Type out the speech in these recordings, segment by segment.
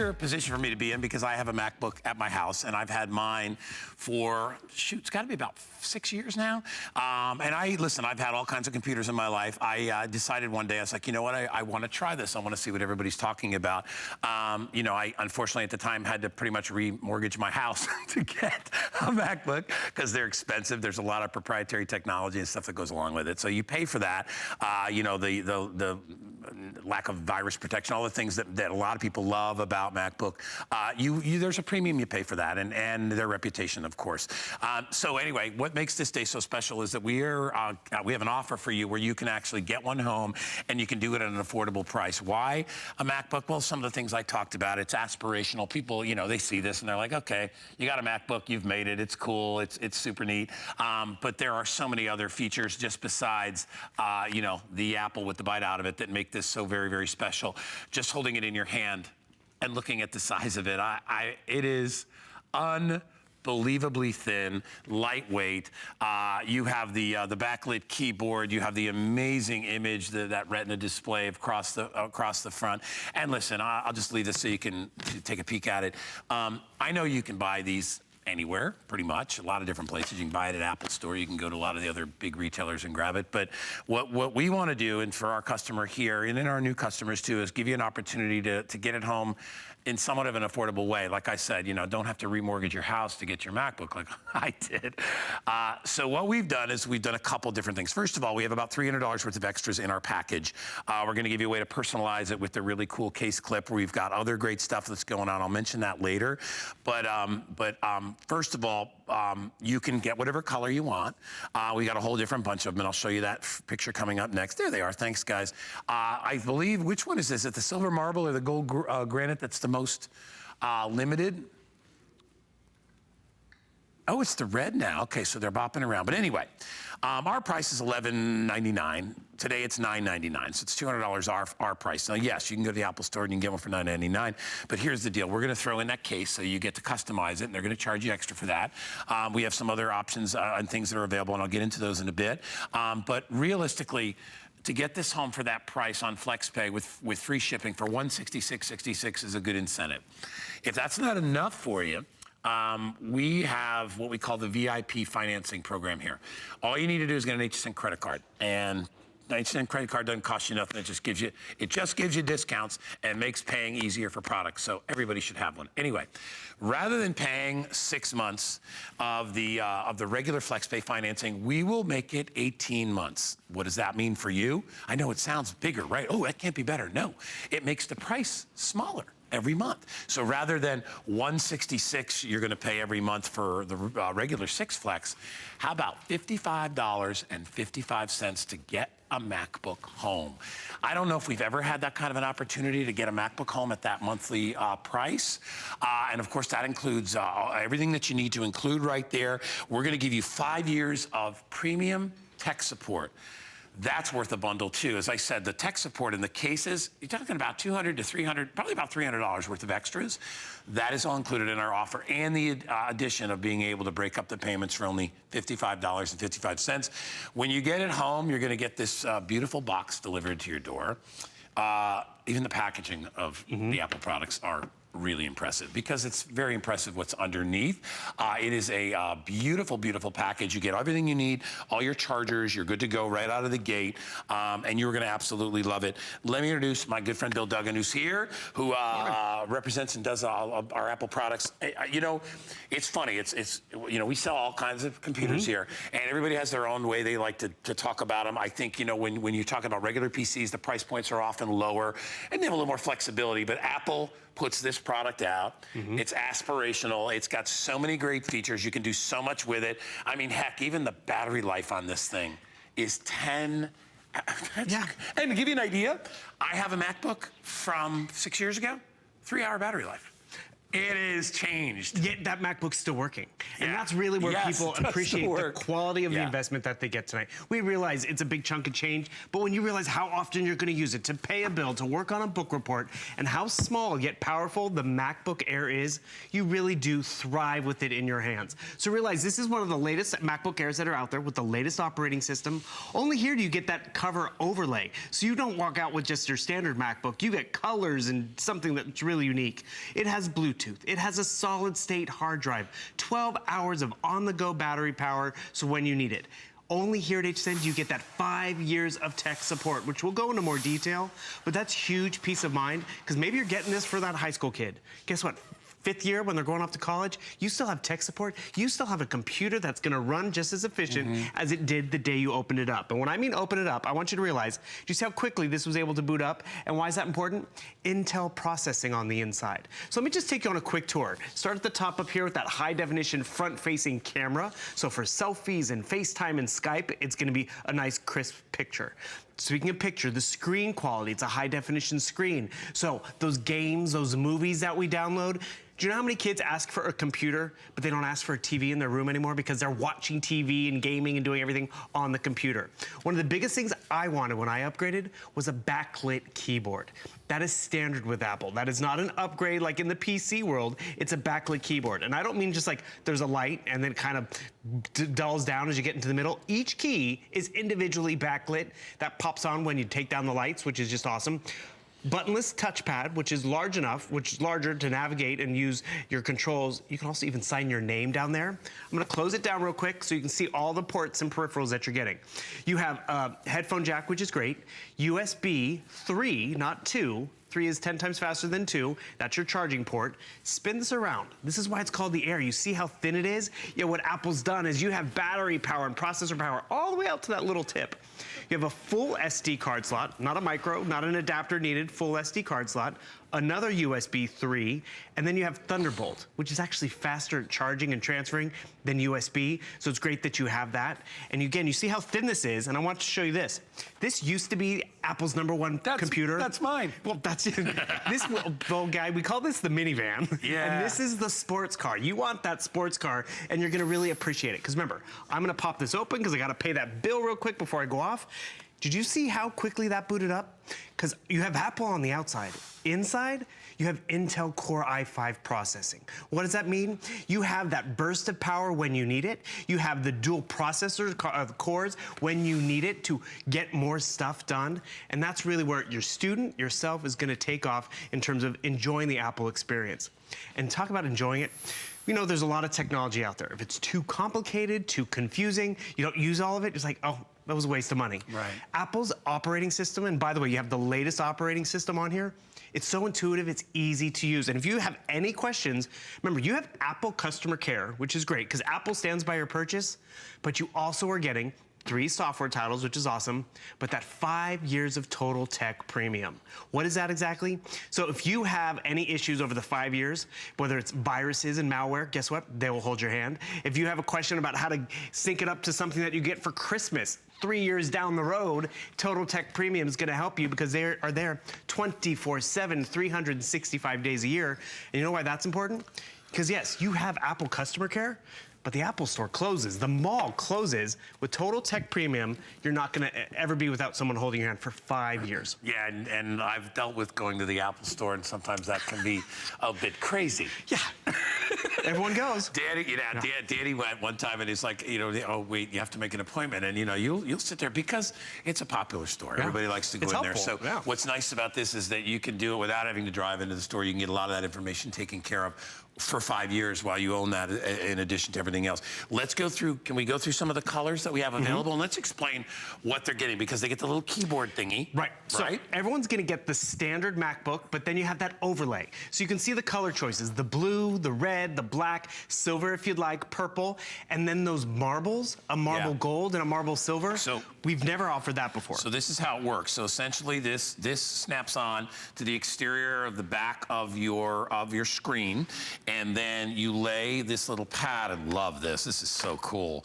rare position for me to be in because I have a MacBook at my house, and I've had mine for, shoot, it's got to be about 6 years now. And listen, I've had all kinds of computers in my life. I decided one day, I was like, you know what, I want to try this. I want to see what everybody's talking about. You know, I unfortunately at the time had to pretty much remortgage my house to get a MacBook because they're expensive. There's a lot of proprietary technology and stuff that goes along with it. So you pay for that. You know, the lack of virus protection, all the things that a lot of people love about MacBook. There's a premium you pay for that, and their reputation, of course. So anyway, what makes this day so special is that we have an offer for you where you can actually get one home and you can do it at an affordable price. Why a MacBook? Well, some of the things I talked about, it's aspirational. People, you know, they see this and they're like, okay, you got a MacBook, you've made it, it's cool, it's super neat. But there are so many other features just besides, you know, the Apple with the bite out of it that make this so very, very special. Just holding it in your hand and looking at the size of it, it is unbelievably thin, lightweight. You have the backlit keyboard. You have the amazing image, that Retina display across the front. And listen, I'll just leave this so you can take a peek at it. I know you can buy these anywhere, pretty much. A lot of different places. You can buy it at Apple Store. You can go to a lot of the other big retailers and grab it. But what we want to do, and for our customer here, and in our new customers too, is give you an opportunity to get it home in somewhat of an affordable way. Like I said, you know, don't have to remortgage your house to get your MacBook like I did. So what we've done is we've done a couple different things. First of all, we have about $300 worth of extras in our package. We're gonna give you a way to personalize it with the really cool case clip. We've got other great stuff that's going on. I'll mention that later. But first of all, you can get whatever color you want. We got a whole different bunch of them, and I'll show you that picture coming up next. There they are, thanks guys. I believe, which one is this? Is it the silver marble or the gold granite that's the most limited? Oh, it's the red now. Okay, so they're bopping around. But anyway, our price is $11.99. Today it's $9.99, so it's $200 our price. Now, yes, you can go to the Apple Store and you can get one for $9.99, but here's the deal. We're gonna throw in that case so you get to customize it, and they're gonna charge you extra for that. We have some other options and things that are available, and I'll get into those in a bit. But realistically, to get this home for that price on FlexPay with free shipping for $166.66 is a good incentive. If that's not enough for you, we have what we call the VIP financing program here. All you need to do is get an HSN credit card, and an HSN credit card doesn't cost you nothing. It just gives you discounts and makes paying easier for products. So everybody should have one. Anyway, rather than paying 6 months of the regular FlexPay financing, we will make it 18 months. What does that mean for you? I know it sounds bigger, right? Oh, that can't be better. No, it makes the price smaller every month. So rather than $166 you're gonna pay every month for the regular 6 Flex, how about $55.55 to get a MacBook home? I don't know if we've ever had that kind of an opportunity to get a MacBook home at that monthly price. And of course that includes everything that you need to include right there. We're gonna give you 5 years of premium tech support. That's worth a bundle too. As I said, the tech support and the cases, you're talking about $200 to $300, probably about $300 worth of extras. That is all included in our offer, and the addition of being able to break up the payments for only $55.55. When you get it home, you're gonna get this beautiful box delivered to your door. Even the packaging of the Apple products are really impressive, because it's very impressive what's underneath. It is a beautiful, beautiful package. You get everything you need, all your chargers, you're good to go right out of the gate, and you're gonna absolutely love it. Let me introduce my good friend Bill Duggan, who's here, who represents and does all of our Apple products. You know, it's funny, you know, we sell all kinds of computers here, and everybody has their own way they like to talk about them. I think, you know, when you talk about regular PCs, the price points are often lower, and they have a little more flexibility, but Apple puts this product out. It's aspirational. It's got so many great features. You can do so much with it. I mean, heck, even the battery life on this thing is 10. Yeah. And to give you an idea, I have a MacBook from 6 years ago, 3-hour battery life. It is changed. Yet that MacBook's still working. And that's really where people appreciate the quality of the investment that they get tonight. We realize it's a big chunk of change, but when you realize how often you're gonna use it to pay a bill, to work on a book report, and how small yet powerful the MacBook Air is, you really do thrive with it in your hands. So realize this is one of the latest MacBook Airs that are out there with the latest operating system. Only here do you get that cover overlay. So you don't walk out with just your standard MacBook. You get colors and something that's really unique. It has Bluetooth. It has a solid state hard drive, 12 hours of on-the-go battery power, so when you need it. Only here at HSN do you get that 5 years of tech support, which we'll go into more detail, but that's huge peace of mind, because maybe you're getting this for that high school kid. Guess what? 5th year when they're going off to college, you still have tech support. You still have a computer that's gonna run just as efficient as it did the day you opened it up. And when I mean open it up, I want you to realize just how quickly this was able to boot up. And why is that important? Intel processing on the inside. So let me just take you on a quick tour. Start at the top up here with that high definition front-facing camera. So for selfies and FaceTime and Skype, it's gonna be a nice crisp picture. Speaking of picture, the screen quality, it's a high definition screen. So those games, those movies that we download, do you know how many kids ask for a computer, but they don't ask for a TV in their room anymore because they're watching TV and gaming and doing everything on the computer? One of the biggest things I wanted when I upgraded was a backlit keyboard. That is standard with Apple. That is not an upgrade like in the PC world. It's a backlit keyboard. And I don't mean just like there's a light and then it kind of dulls down as you get into the middle. Each key is individually backlit. That pops on when you take down the lights, which is just awesome. Buttonless touchpad, which is large enough, which is larger to navigate and use your controls. You can also even sign your name down there. I'm gonna close it down real quick so you can see all the ports and peripherals that you're getting. You have a headphone jack, which is great. USB 3, not 2. 3 is 10 times faster than 2. That's your charging port. Spin this around. This is why it's called the Air. You see how thin it is? Yeah, what Apple's done is you have battery power and processor power all the way out to that little tip. You have a full SD card slot, not a micro, not an adapter needed, full SD card slot, another USB 3, and then you have Thunderbolt, which is actually faster at charging and transferring than USB, so it's great that you have that. And again, you see how thin this is, and I want to show you this. This used to be Apple's #1 computer. That's mine. Well, that's this little guy, we call this the minivan. Yeah. And this is the sports car. You want that sports car, and you're gonna really appreciate it. Because remember, I'm gonna pop this open because I gotta pay that bill real quick before I go off. Did you see how quickly that booted up? Because you have Apple on the outside. Inside, you have Intel Core i5 processing. What does that mean? You have that burst of power when you need it. You have the dual processor cores when you need it to get more stuff done. And that's really where your student, yourself, is gonna take off in terms of enjoying the Apple experience. And talk about enjoying it. You know, there's a lot of technology out there. If it's too complicated, too confusing, you don't use all of it, it's like, oh, that was a waste of money. Right. Apple's operating system, and by the way, you have the latest operating system on here. It's so intuitive, it's easy to use. And if you have any questions, remember, you have Apple customer care, which is great, because Apple stands by your purchase, but you also are getting 3 software titles, which is awesome, but that 5 years of total tech premium. What is that exactly? So if you have any issues over the 5 years, whether it's viruses and malware, guess what? They will hold your hand. If you have a question about how to sync it up to something that you get for Christmas 3 years down the road, Total Tech Premium is gonna help you because they are there 24/7, 365 days a year. And you know why that's important? Because yes, you have Apple customer care, but the Apple store closes, the mall closes. With Total Tech Premium, you're not gonna ever be without someone holding your hand for 5 years. Yeah, and I've dealt with going to the Apple store, and sometimes that can be a bit crazy. Yeah, everyone goes. Danny went one time, and he's like, you know, oh wait, you have to make an appointment, and you know, you'll sit there because it's a popular store. Yeah. Everybody likes to go in there. So what's nice about this is that you can do it without having to drive into the store. You can get a lot of that information taken care of for 5 years while you own that in addition to everything else. Let's go through, can we go through some of the colors that we have available? And let's explain what they're getting, because they get the little keyboard thingy. Right, so everyone's gonna get the standard MacBook, but then you have that overlay. So you can see the color choices, the blue, the red, the black, silver if you'd like, purple, and then those marbles, a marble gold and a marble silver. So we've never offered that before. So this is how it works. So essentially this snaps on to the exterior of the back of your screen, and then you lay this little pad. I love this. This is so cool.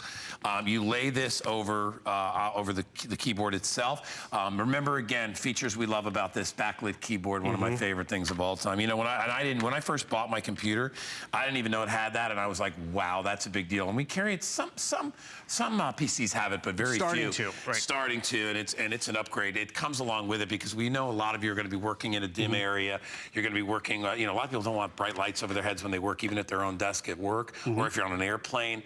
You lay this over the keyboard itself. Remember, again, features we love about this backlit keyboard, one of my favorite things of all time. You know, when I first bought my computer, I didn't even know it had that, and I was like, wow, that's a big deal. And we carry it. Some PCs have it, but very few. Starting to, and it's an upgrade. It comes along with it because we know a lot of you are going to be working in a dim area. You're going to be working, you know, a lot of people don't want bright lights over their heads when they work, even at their own desk at work, or if you're on an airplane.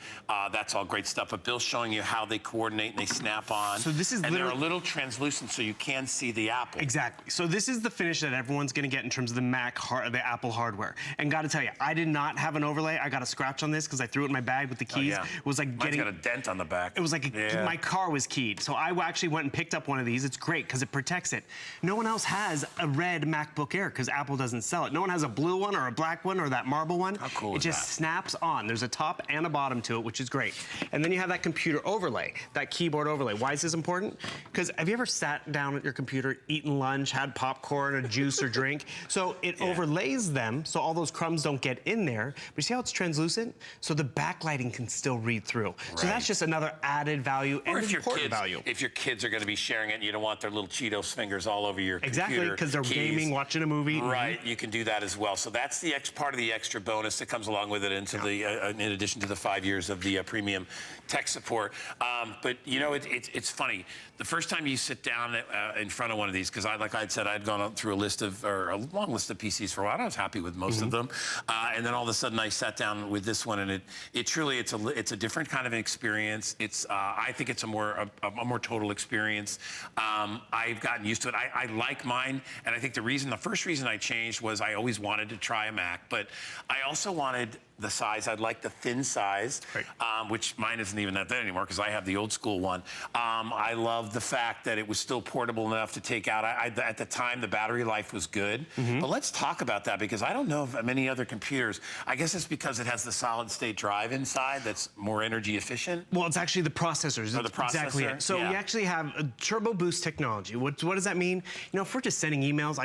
That's all great stuff. But Bill's showing you how they coordinate and they snap on. So this is and they're a little translucent, so you can see the Apple. Exactly. So this is the finish that everyone's going to get in terms of the Apple hardware. And got to tell you, I did not have an overlay. I got a scratch on this because I threw it in my bag with the keys. It was like Mine's got a dent on the back. It was like my car was keyed. So I actually went and picked up one of these. It's great because it protects it. No one else has a red MacBook Air because Apple doesn't sell it. No one has a blue one or a black one or that marble one. How cool is that? It just snaps on. There's a top and a bottom to it, which is great. And then you have that computer overlay, that keyboard overlay. Why is this important? Because have you ever sat down at your computer, eaten lunch, had popcorn, a juice or drink? So it overlays them so all those crumbs don't get in there. But you see how it's translucent? So the backlighting can still read through. So that's just another added value and important value. If your kids are going to be sharing it and you don't want their little Cheetos fingers all over your computer. Exactly, because they're gaming, watching a movie. Right, you can do that as well. So that's the part of the extra bonus that comes along with it into the, in addition to the 5 years of the premium tech support. But you know, it's funny. The first time you sit down in front of one of these, because like I'd said, I'd gone through a long list of PCs for a while. I was happy with most of them. And then all of a sudden I sat down with this one, and it truly, it's a different kind of an experience. I think it's a more total experience. I've gotten used to it. I like mine, and I think the first reason I changed was I always wanted to try a Mac, but I also wanted the size. I'd like the thin size, which mine isn't even that thin anymore because I have the old school one. I love the fact that it was still portable enough to take out. At the time, the battery life was good. But let's talk about that because I don't know of many other computers. I guess it's because it has the solid state drive inside that's more energy efficient. Well, it's actually the processors. Oh, the processor? Exactly it. So we actually have a turbo boost technology. What does that mean? You know, if we're just sending emails,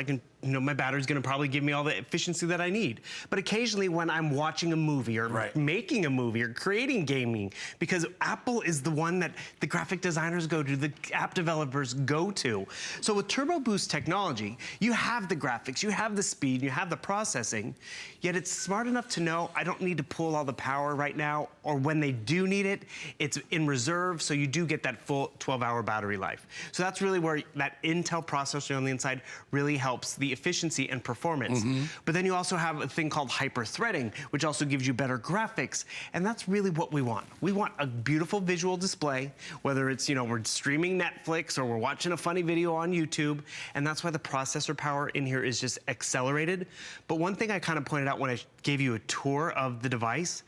my battery's going to probably give me all the efficiency that I need. But occasionally when I'm watching a movie or making a movie or creating gaming, because Apple is the one that the graphic designers go to, the app developers go to. So with Turbo Boost technology, you have the graphics, you have the speed, you have the processing, yet it's smart enough to know I don't need to pull all the power right now, or when they do need it, it's in reserve, so you do get that full 12-hour battery life. So that's really where that Intel processor on the inside really helps the efficiency and performance. But then you also have a thing called hyper-threading, which also gives you better graphics, and that's really what we want. We want a beautiful visual display, whether it's, we're streaming Netflix or we're watching a funny video on YouTube, and that's why the processor power in here is just accelerated. But one thing I kind of pointed out when I gave you a tour of the device,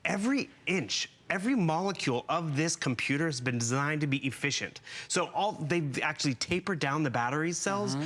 every inch, every molecule of this computer has been designed to be efficient. So they've actually tapered down the battery cells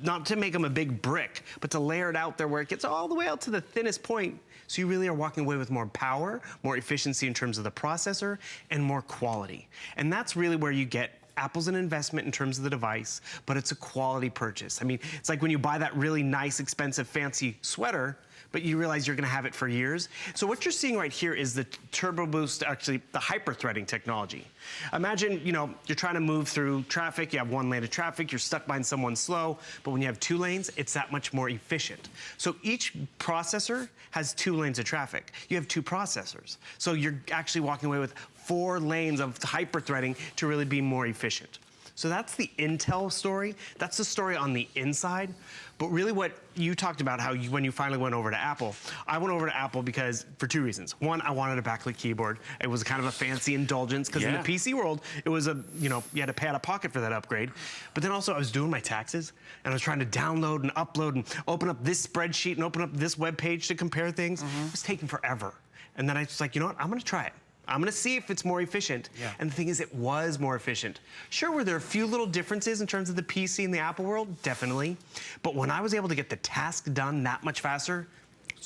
not to make them a big brick, but to layer it out there where it gets all the way out to the thinnest point. So you really are walking away with more power, more efficiency in terms of the processor, and more quality. And that's really where you get Apple's an investment in terms of the device, but it's a quality purchase. I mean, it's like when you buy that really nice, expensive, fancy sweater, but you realize you're going to have it for years. So what you're seeing right here is the Turbo Boost, actually the hyper-threading technology. Imagine, you're trying to move through traffic, you have one lane of traffic, you're stuck behind someone slow, but when you have 2 lanes, it's that much more efficient. So each processor has 2 lanes of traffic. You have 2 processors. So you're actually walking away with 4 lanes of hyper-threading to really be more efficient. So that's the Intel story. That's the story on the inside. But really what you talked about, when you finally went over to Apple, I went over to Apple because for 2 reasons. One, I wanted a backlit keyboard. It was kind of a fancy indulgence because in the PC world, it was you had to pay out of pocket for that upgrade. But then also I was doing my taxes and I was trying to download and upload and open up this spreadsheet and open up this web page to compare things. It was taking forever. And then I was like, you know what, I'm gonna try it. I'm gonna see if it's more efficient. And the thing is, it was more efficient. Sure, were there a few little differences in terms of the PC and the Apple world? Definitely. But when I was able to get the task done that much faster,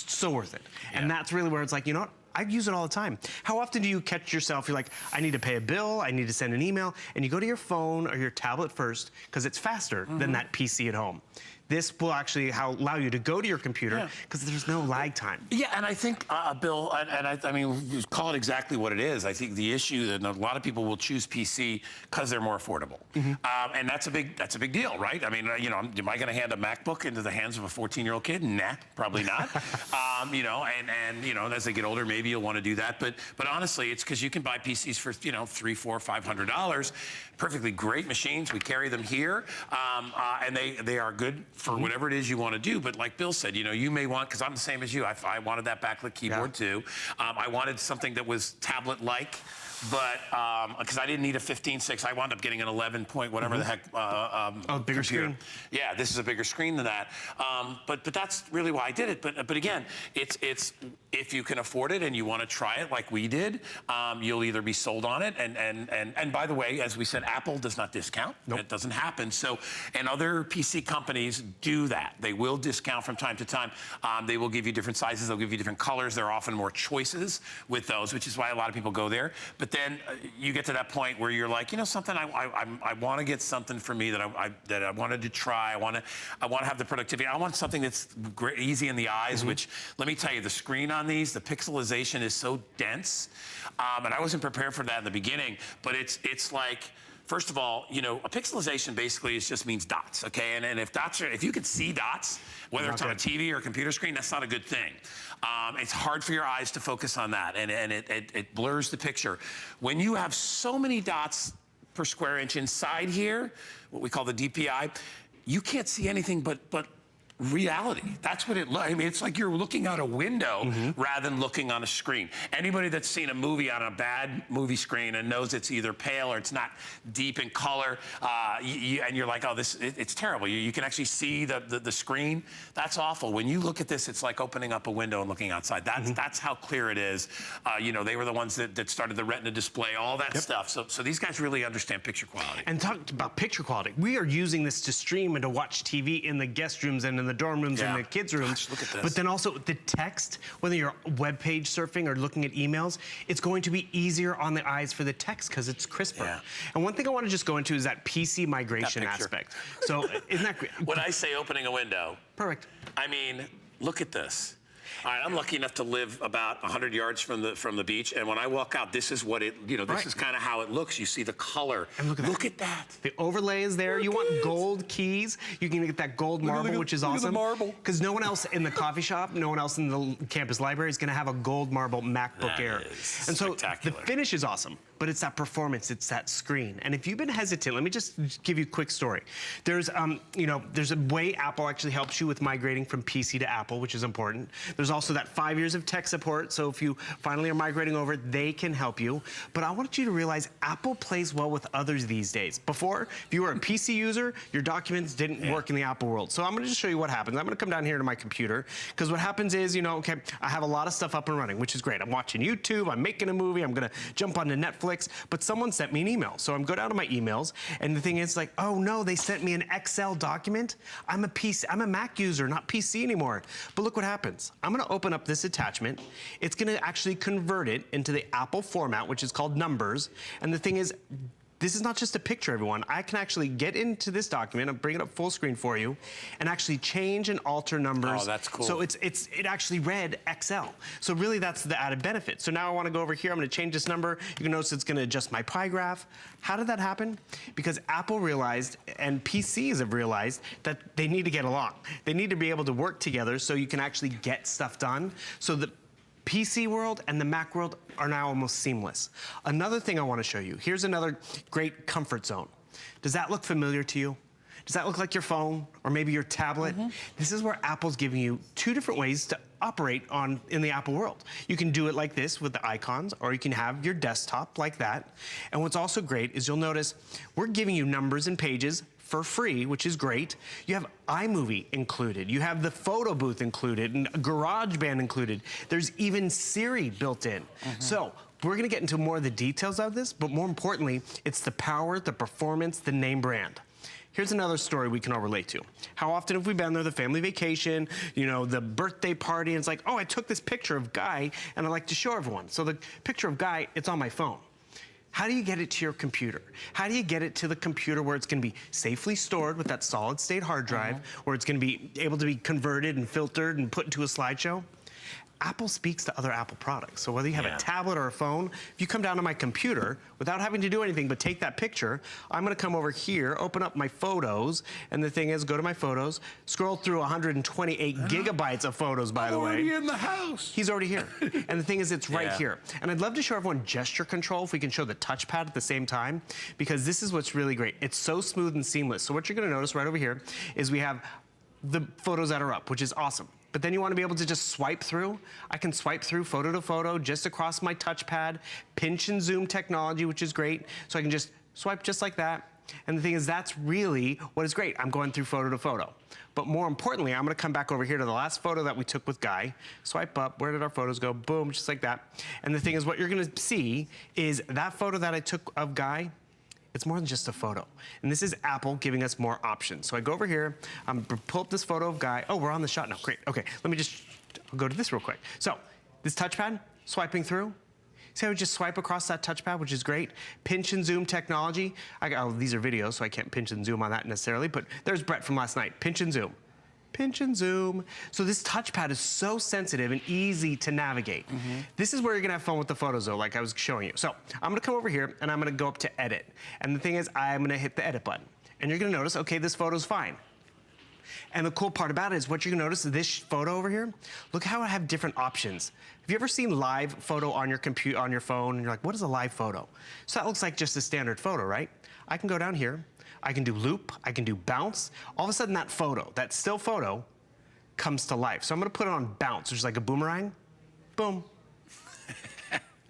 so worth it. And that's really where it's like, you know what? I use it all the time. How often do you catch yourself, you're like, I need to pay a bill, I need to send an email, and you go to your phone or your tablet first, because it's faster than that PC at home. This will actually allow you to go to your computer because there's no lag time. Yeah, and I think, Bill, I mean, call it exactly what it is. I think the issue that a lot of people will choose PC because they're more affordable, and that's a big deal, right? I mean, you know, am I going to hand a MacBook into the hands of a 14-year-old kid? Nah, probably not. You know, and you know, as they get older, maybe you'll want to do that. But honestly, it's because you can buy PCs for $300, $400, $500. Perfectly great machines. We carry them here, and they are good for whatever it is you want to do. But like Bill said, you know, you may want, because I'm the same as you, I wanted that backlit keyboard too. I wanted something that was tablet-like, but because I didn't need a 15.6, I wound up getting an 11 point whatever the heck. Bigger screen. Yeah, this is a bigger screen than that. But that's really why I did it. But again, it's if you can afford it and you want to try it like we did, you'll either be sold on it. And by the way, as we said, Apple does not discount. Nope. It doesn't happen. So, and other PC companies do that. They will discount from time to time. They will give you different sizes. They'll give you different colors. There are often more choices with those, which is why a lot of people go there. But then you get to that point where you're like, you know, something, I want to get something for me that I wanted to try. I want to have the productivity. I want something that's great, easy in the eyes. Which, let me tell you, the screen on these, the pixelization is so dense, and I wasn't prepared for that in the beginning. But it's like, first of all, you know, a pixelization basically just means dots, okay? And if dots if you could see dots, whether it's on a TV or a computer screen, that's not a good thing. It's hard for your eyes to focus on that, and it blurs the picture. When you have so many dots per square inch inside here, what we call the DPI, you can't see anything but reality. That's what it looks. I mean, it's like you're looking out a window rather than looking on a screen. Anybody that's seen a movie on a bad movie screen and knows it's either pale or it's not deep in color, and you're like, oh, it's terrible. You can actually see the screen. That's awful. When you look at this, it's like opening up a window and looking outside. That's how clear it is. You know, they were the ones that started the Retina display, all that stuff. So these guys really understand picture quality. And talk about picture quality. We are using this to stream and to watch TV in the guest rooms and in the dorm rooms and the kids' rooms. Gosh, look at this. But then also the text, whether you're web page surfing or looking at emails, it's going to be easier on the eyes for the text because it's crisper. Yeah. And one thing I want to just go into is that PC migration aspect. So isn't that great? When I say opening a window, perfect. I mean, look at this. All right, I'm lucky enough to live about 100 yards from the beach, and when I walk out, this is what it, you know, this is kind of how it looks. You see the color. And look at that. The overlay is there. You want gold keys. You can get that gold marble, which is awesome. Look at the marble. Because no one else in the coffee shop, no one else in the campus library is going to have a gold marble MacBook Air. And so the finish is awesome, but it's that performance, it's that screen. And if you've been hesitant, let me just give you a quick story. There's, you know, there's a way Apple actually helps you with migrating from PC to Apple, which is important. There's also that 5 years of tech support, so if you finally are migrating over, they can help you. But I want you to realize Apple plays well with others these days. Before, if you were a PC user, your documents didn't work in the Apple world. So I'm gonna just show you what happens. I'm gonna come down here to my computer, because what happens is, you know, okay, I have a lot of stuff up and running, which is great. I'm watching YouTube, I'm making a movie, I'm gonna jump onto Netflix, but someone sent me an email. So I'm go down to my emails, and the thing is like, oh no, they sent me an Excel document. I'm a Mac user, not PC anymore. But look what happens. I'm gonna open up this attachment. It's gonna actually convert it into the Apple format, which is called Numbers. And the thing is, this is not just a picture, everyone. I can actually get into this document, I'll bring it up full screen for you, and actually change and alter numbers. Oh, that's cool. So it actually read Excel. So really that's the added benefit. So now I wanna go over here, I'm gonna change this number. You can notice it's gonna adjust my pie graph. How did that happen? Because Apple realized, and PCs have realized, that they need to get along. They need to be able to work together so you can actually get stuff done. So the PC world and the Mac world are now almost seamless. Another thing I want to show you, here's another great comfort zone. Does that look familiar to you? Does that look like your phone or maybe your tablet? This is where Apple's giving you two different ways to operate in the Apple world. You can do it like this with the icons, or you can have your desktop like that. And what's also great is you'll notice we're giving you numbers and pages for free, which is great. You have iMovie included. You have the photo booth included and GarageBand included. There's even Siri built in. So we're gonna get into more of the details of this, but more importantly, it's the power, the performance, the name brand. Here's another story we can all relate to. How often have we been there, the family vacation, you know, the birthday party, and it's like, oh, I took this picture of Guy, and I like to show everyone. So the picture of Guy, it's on my phone. How do you get it to your computer? How do you get it to the computer where it's going to be safely stored with that solid state hard drive, where it's going to be able to be converted and filtered and put into a slideshow? Apple speaks to other Apple products. So whether you have a tablet or a phone, if you come down to my computer without having to do anything but take that picture, I'm gonna come over here, open up my photos, and the thing is, go to my photos, scroll through 128 gigabytes of photos, by the way. Already in the house. He's already here. And the thing is, it's right here. And I'd love to show everyone gesture control, if we can show the touchpad at the same time, because this is what's really great. It's so smooth and seamless. So what you're gonna notice right over here is we have the photos that are up, which is awesome. But then you want to be able to just swipe through. I can swipe through photo to photo just across my touchpad, pinch and zoom technology, which is great. So I can just swipe just like that. And the thing is, that's really what is great. I'm going through photo to photo. But more importantly, I'm going to come back over here to the last photo that we took with Guy. Swipe up. Where did our photos go? Boom, just like that. And the thing is, what you're going to see is that photo that I took of Guy, it's more than just a photo. And this is Apple giving us more options. So I go over here, pull up this photo of Guy. Oh, we're on the shot now, great. Okay, let me just go to this real quick. So this touchpad, swiping through. See how we just swipe across that touchpad, which is great. Pinch and zoom technology. Oh, these are videos, so I can't pinch and zoom on that necessarily, but there's Brett from last night. Pinch and zoom. Pinch and zoom. So this touchpad is so sensitive and easy to navigate. This is where you're gonna have fun with the photos though, like I was showing you. So I'm gonna come over here and I'm gonna go up to edit. And the thing is, I'm gonna hit the edit button. And you're gonna notice, okay, this photo's fine. And the cool part about it is what you're gonna notice is this photo over here, look how I have different options. Have you ever seen live photo on your computer, on your phone, and you're like, what is a live photo? So that looks like just a standard photo, right? I can go down here, I can do loop, I can do bounce. All of a sudden that photo, that still photo, comes to life. So I'm gonna put it on bounce, which is like a boomerang. Boom.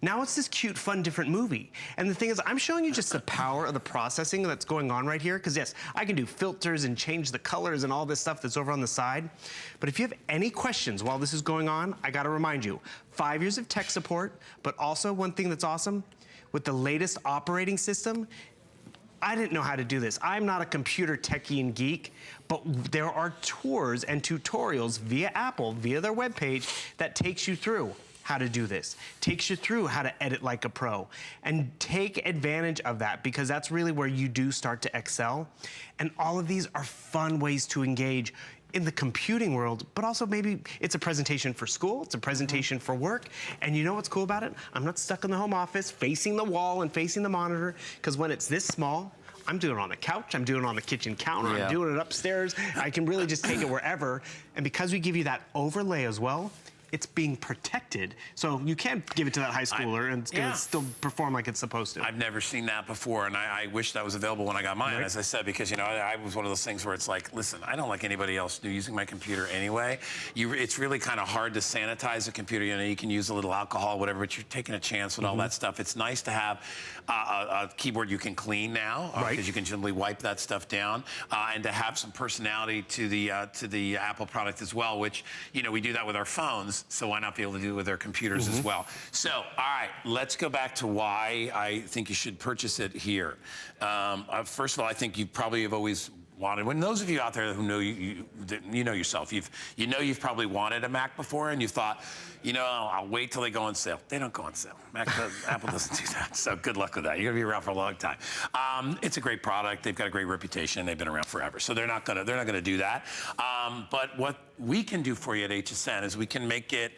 Now it's this cute, fun, different movie. And the thing is, I'm showing you just the power of the processing that's going on right here, because yes, I can do filters and change the colors and all this stuff that's over on the side. But if you have any questions while this is going on, I gotta remind you, 5 years of tech support, but also one thing that's awesome, with the latest operating system, I didn't know how to do this. I'm not a computer techie and geek, but there are tours and tutorials via Apple, via their webpage, that takes you through how to do this, takes you through how to edit like a pro, and take advantage of that, because that's really where you do start to excel. And all of these are fun ways to engage in the computing world, but also maybe it's a presentation for school, it's a presentation for work. And you know what's cool about it? I'm not stuck in the home office facing the wall and facing the monitor, because when it's this small, I'm doing it on the couch, I'm doing it on the kitchen counter, I'm doing it upstairs. I can really just take it wherever. And because we give you that overlay as well, it's being protected, so you can't give it to that high schooler and it's gonna still perform like it's supposed to. I've never seen that before, and I wish that was available when I got mine, as I said, because, you know, I was one of those things where it's like, listen, I don't like anybody else using my computer anyway. It's really kind of hard to sanitize a computer. You know, you can use a little alcohol, whatever, but you're taking a chance with all that stuff. It's nice to have a keyboard you can clean now, because you can gently wipe that stuff down, and to have some personality to the Apple product as well, which, you know, we do that with our phones. So why not be able to do it with their computers as well? So, all right, let's go back to why I think you should purchase it here. First of all, I think you probably have always wanted, when those of you out there who know you know yourself, you've probably wanted a Mac before, and you thought, you know, I'll wait till they go on sale. They don't go on sale. Apple doesn't do that, so good luck with that. You're gonna be around for a long time. It's a great product. They've got a great reputation. They've been around forever, so they're not gonna do that. But what we can do for you at HSN is we can make it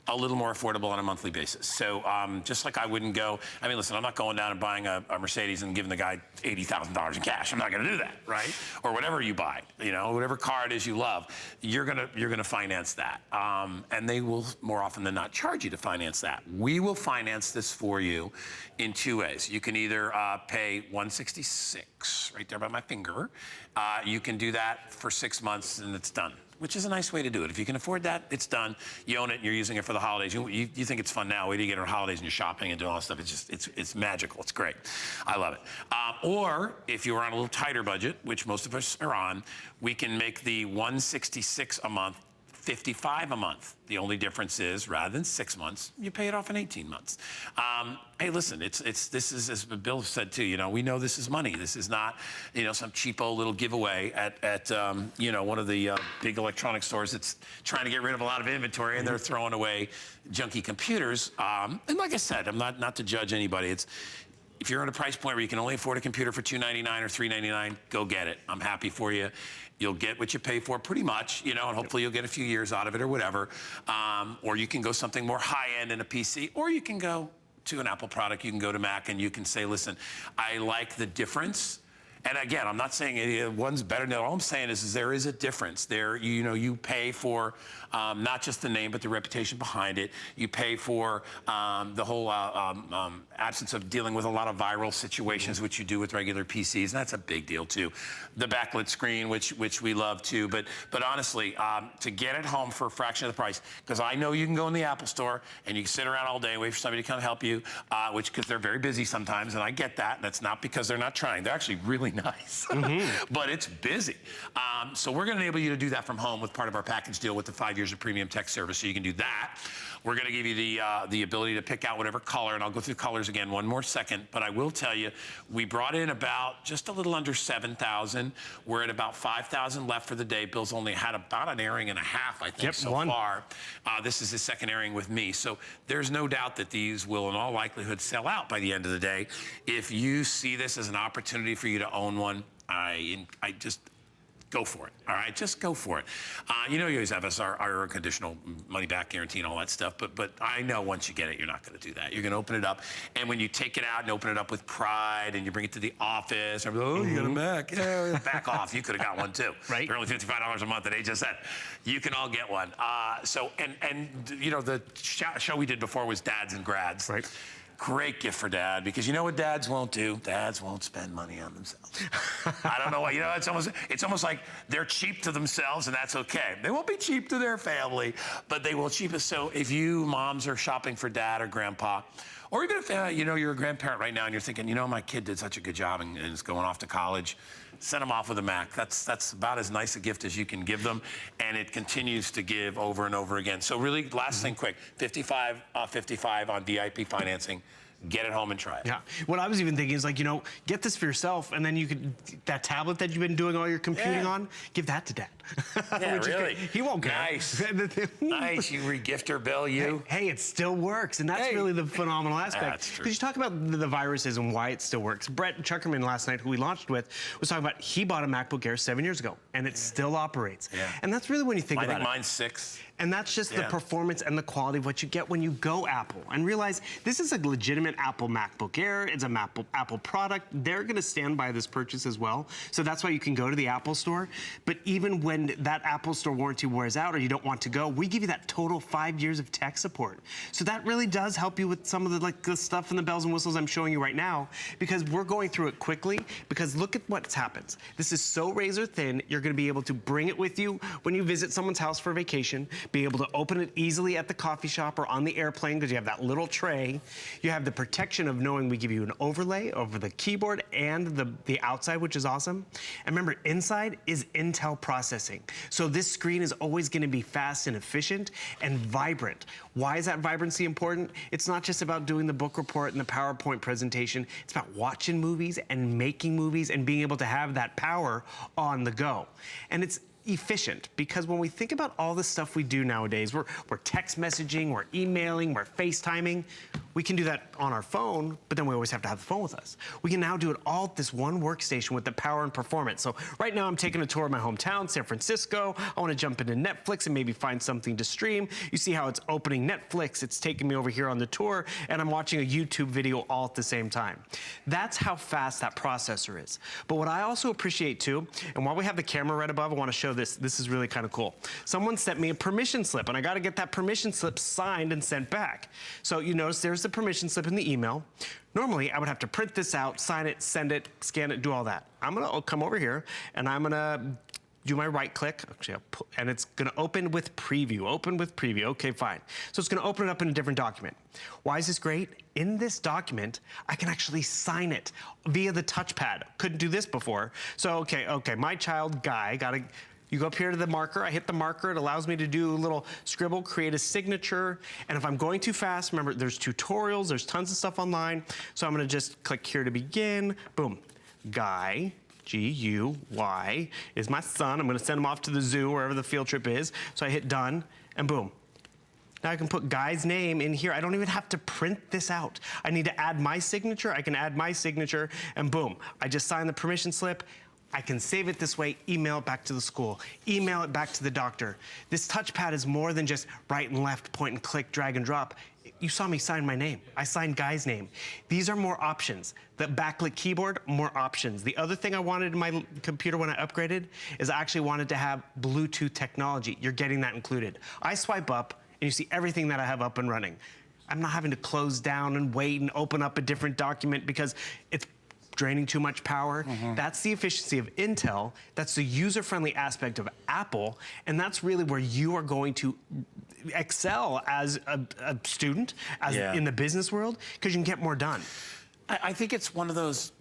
a little more affordable on a monthly basis. So just like I wouldn't go, I mean, listen, I'm not going down and buying a Mercedes and giving the guy $80,000 in cash. I'm not gonna do that, right? Or whatever you buy, you know, whatever car it is you love, you're gonna finance that. And they will more often than not charge you to finance that. We will finance this for you in 2 ways. You can either pay $166 right there by my finger. You can do that for 6 months and it's done, which is a nice way to do it. If you can afford that, it's done. You own it and you're using it for the holidays. You think it's fun now. Wait till you get on holidays and you're shopping and doing all that stuff. It's just, it's magical. It's great. I love it. Or if you're on a little tighter budget, which most of us are on, we can make the $166 a month $55 a month. The only difference is, rather than 6 months, you pay it off in 18 months. Hey, listen, this is, as Bill said too, you know, we know this is money. This is not, you know, some cheapo little giveaway at you know, one of the big electronic stores that's trying to get rid of a lot of inventory, and they're throwing away junky computers. And like I said, I'm not to judge anybody. It's, if you're at a price point where you can only afford a computer for $299 or $399, go get it. I'm happy for you. You'll get what you pay for pretty much, you know, and hopefully you'll get a few years out of it or whatever. Or you can go something more high-end in a PC, or you can go to an Apple product, you can go to Mac, and you can say, listen, I like the difference. And again, I'm not saying one's better than the other. All I'm saying is there is a difference. There, you know, you pay for not just the name, but the reputation behind it. You pay for the whole absence of dealing with a lot of viral situations, which you do with regular PCs, and that's a big deal too. The backlit screen, which we love too. But honestly, to get it home for a fraction of the price, because I know you can go in the Apple store and you can sit around all day and wait for somebody to come help you, because they're very busy sometimes, and I get that. And that's not because they're not trying. They're actually really nice, but it's busy. So we're going to enable you to do that from home with part of our package deal with the 5 years of premium tech service, so you can do that. We're going to give you the ability to pick out whatever color, and I'll go through colors again one more second, but I will tell you, we brought in about just a little under 7,000. We're at about 5,000 left for the day. Bill's only had about an airing and a half, I think, so far. This is his second airing with me, so there's no doubt that these will, in all likelihood, sell out by the end of the day. If you see this as an opportunity for you to own one, I just go for it. All right, just go for it. You know, you always have our unconditional money-back guarantee and all that stuff, but I know once you get it, you're not going to do that. You're going to open it up, and when you take it out and open it up with pride, and you bring it to the office, and oh, you got a Mac? Yeah, back off. You could have got one too. Right? They're only $55 a month at HSN. You can all get one. And you know, the show we did before was Dads and Grads. Right. Great gift for Dad, because you know what dads won't do? Dads won't spend money on themselves. I don't know why. You know, it's almost like they're cheap to themselves, and that's okay. They won't be cheap to their family, but they will cheap us. So if you moms are shopping for Dad or Grandpa, or even if you know, you're a grandparent right now and you're thinking, you know, my kid did such a good job and is going off to college, send them off with a Mac. That's about as nice a gift as you can give them, and it continues to give over and over again. So really, last thing quick, 55 on VIP financing. Get it home and try it. Yeah. What I was even thinking is, like, you know, get this for yourself, and then you could, that tablet that you've been doing all your computing on, give that to Dad. Yeah, really? He won't care. Nice. Nice. You regifter, Bill, you. Hey, it still works, and that's really the phenomenal aspect. That's true. Because you talk about the viruses and why it still works. Brett Chuckerman last night, who we launched with, was talking about he bought a MacBook Air 7 years ago, and it still operates. Yeah. And that's really when you think about it. I think mine's 6. And that's just the performance and the quality of what you get when you go Apple. And realize this is a legitimate Apple MacBook Air. It's a Apple product. They're going to stand by this purchase as well. So that's why you can go to the Apple Store. But even when that Apple Store warranty wears out or you don't want to go, we give you that total 5 years of tech support. So that really does help you with some of the stuff and the bells and whistles I'm showing you right now, because we're going through it quickly, because look at what happens. This is so razor thin, you're going to be able to bring it with you when you visit someone's house for vacation, be able to open it easily at the coffee shop or on the airplane because you have that little tray. You have the protection of knowing we give you an overlay over the keyboard and the outside, which is awesome. And remember, inside is Intel processing. So this screen is always going to be fast and efficient and vibrant. Why is that vibrancy important? It's not just about doing the book report and the PowerPoint presentation. It's about watching movies and making movies and being able to have that power on the go. And it's efficient, because when we think about all the stuff we do nowadays, we're text messaging, we're emailing, we're FaceTiming. We can do that on our phone, but then we always have to have the phone with us. We can now do it all at this one workstation with the power and performance. So right now I'm taking a tour of my hometown, San Francisco. I want to jump into Netflix and maybe find something to stream. You see how it's opening Netflix, it's taking me over here on the tour, and I'm watching a YouTube video all at the same time. That's how fast that processor is. But what I also appreciate too, and while we have the camera right above, I want to show this. This is really kind of cool. Someone sent me a permission slip, and I got to get that permission slip signed and sent back. So you notice there's the permission slip in the email. Normally, I would have to print this out, sign it, send it, scan it, do all that. I'm going to come over here, and I'm going to do my right click, actually, and it's going to open with preview. Open with preview. Okay, fine. So it's going to open it up in a different document. Why is this great? In this document, I can actually sign it via the touchpad. Couldn't do this before. So, okay, my child, Guy, got a You go up here to the marker, I hit the marker, it allows me to do a little scribble, create a signature, and if I'm going too fast, remember there's tutorials, there's tons of stuff online, so I'm gonna just click here to begin, boom. Guy, G-U-Y, is my son. I'm gonna send him off to the zoo, wherever the field trip is, so I hit done, and boom. Now I can put Guy's name in here. I don't even have to print this out. I need to add my signature, I can add my signature, and boom. I just sign the permission slip. I can save it this way, email it back to the school, email it back to the doctor. This touchpad is more than just right and left, point and click, drag and drop. You saw me sign my name. I signed Guy's name. These are more options. The backlit keyboard, more options. The other thing I wanted in my computer when I upgraded is I actually wanted to have Bluetooth technology. You're getting that included. I swipe up and you see everything that I have up and running. I'm not having to close down and wait and open up a different document because it's draining too much power. That's the efficiency of Intel. That's the user-friendly aspect of Apple. And that's really where you are going to excel as a student, as in the business world, because you can get more done. I think it's one of those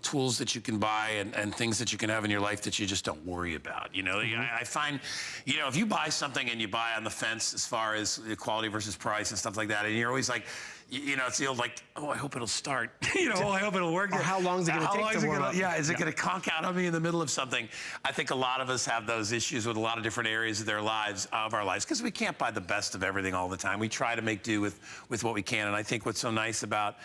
tools that you can buy and things that you can have in your life that you just don't worry about. You know, I find, you know, if you buy something and you buy on the fence as far as quality versus price and stuff like that, and you're always like, you know, it's the old like, oh, I hope it'll start. You know, oh, I hope it'll work. Or how long is it going to take to warm up? Yeah, is it going to conk out on me in the middle of something? I think a lot of us have those issues with a lot of different areas of our lives, because we can't buy the best of everything all the time. We try to make do with what we can, and I think what's so nice about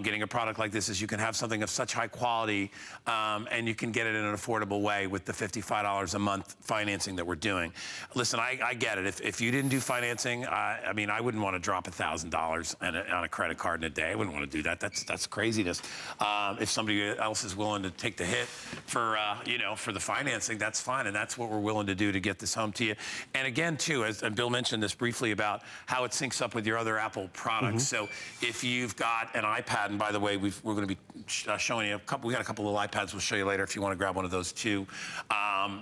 getting a product like this is you can have something of such high quality, and you can get it in an affordable way with the $55 a month financing that we're doing. Listen, I get it. If you didn't do financing, I mean, I wouldn't want to drop $1,000 on a credit card in a day. I wouldn't want to do that. That's craziness. If somebody else is willing to take the hit for you know, for the financing, that's fine, and that's what we're willing to do to get this home to you. And again, too, and Bill mentioned this briefly about how it syncs up with your other Apple products. So if you've got an iPad, and by the way, we're going to be showing you a couple. We got a couple of iPads. We'll show you later if you want to grab one of those too.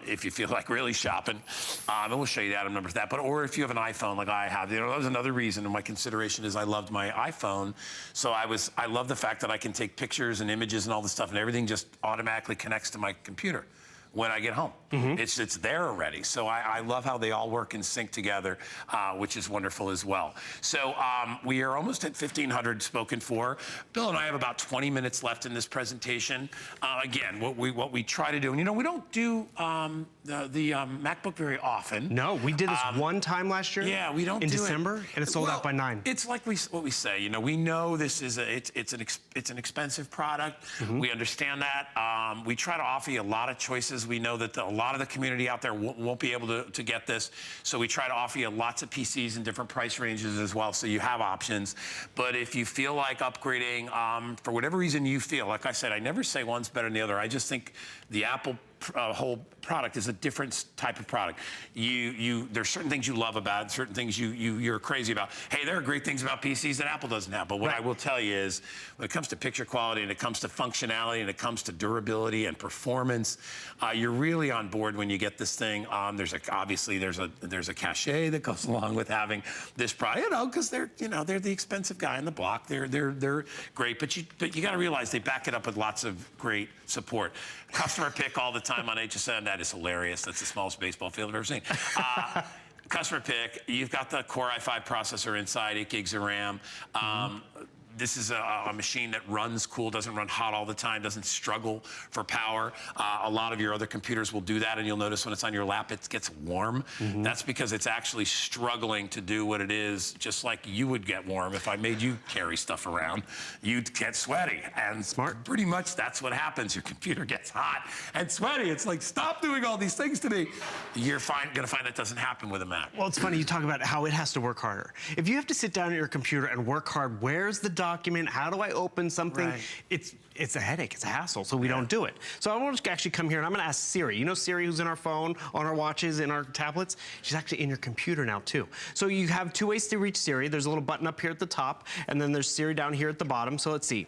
If you feel like really shopping, and we'll show you the item number for that. But or if you have an iPhone like I have, you know, that was another reason. And my consideration is I loved my iPhone, so I love the fact that I can take pictures and images and all this stuff, and everything just automatically connects to my computer when I get home. It's there already. So I love how they all work in sync together, which is wonderful as well. So we are almost at 1,500 spoken for. Bill and I have about 20 minutes left in this presentation. Again, what we try to do, and you know, we don't do the MacBook very often. No, we did this one time last year. Yeah, we don't in do December, it. and it sold out by 9. It's like what we say. You know, we know this is it's an expensive product. We understand that. We try to offer you a lot of choices. We know that a lot of the community out there won't be able to get this, so we try to offer you lots of PCs in different price ranges as well, so you have options. But if you feel like upgrading, for whatever reason you feel, like I said, I never say one's better than the other. I just think the Apple whole product is a different type of product. There's certain things you love about it, certain things you're crazy about. Hey, there are great things about PCs that Apple doesn't have, but what I will tell you is when it comes to picture quality and it comes to functionality and it comes to durability and performance, you're really on board when you get this thing. Obviously there's a cachet that goes along with having this product, you know, because they're the expensive guy in the block. They're great, but you got to realize they back it up with lots of great support. Customer pick all the time on HSN. That is hilarious. That's the smallest baseball field I've ever seen. Customer pick. You've got the Core i5 processor inside, 8 gigs of RAM. This is a machine that runs cool, doesn't run hot all the time, doesn't struggle for power. A lot of your other computers will do that, and you'll notice when it's on your lap, it gets warm. That's because it's actually struggling to do what it is, just like you would get warm if I made you carry stuff around. You'd get sweaty, and pretty much that's what happens. Your computer gets hot and sweaty. It's like, stop doing all these things to me. You're gonna find that doesn't happen with a Mac. Well, it's funny, you talk about how it has to work harder. If you have to sit down at your computer and work hard, where's the document? How do I open something? It's a headache, it's a hassle, so we don't do it. So I want to actually come here and I'm going to ask Siri. You know Siri, who's in our phone, on our watches, in our tablets? She's actually in your computer now too. So you have 2 ways to reach Siri. There's a little button up here at the top, and then there's Siri down here at the bottom. So let's see.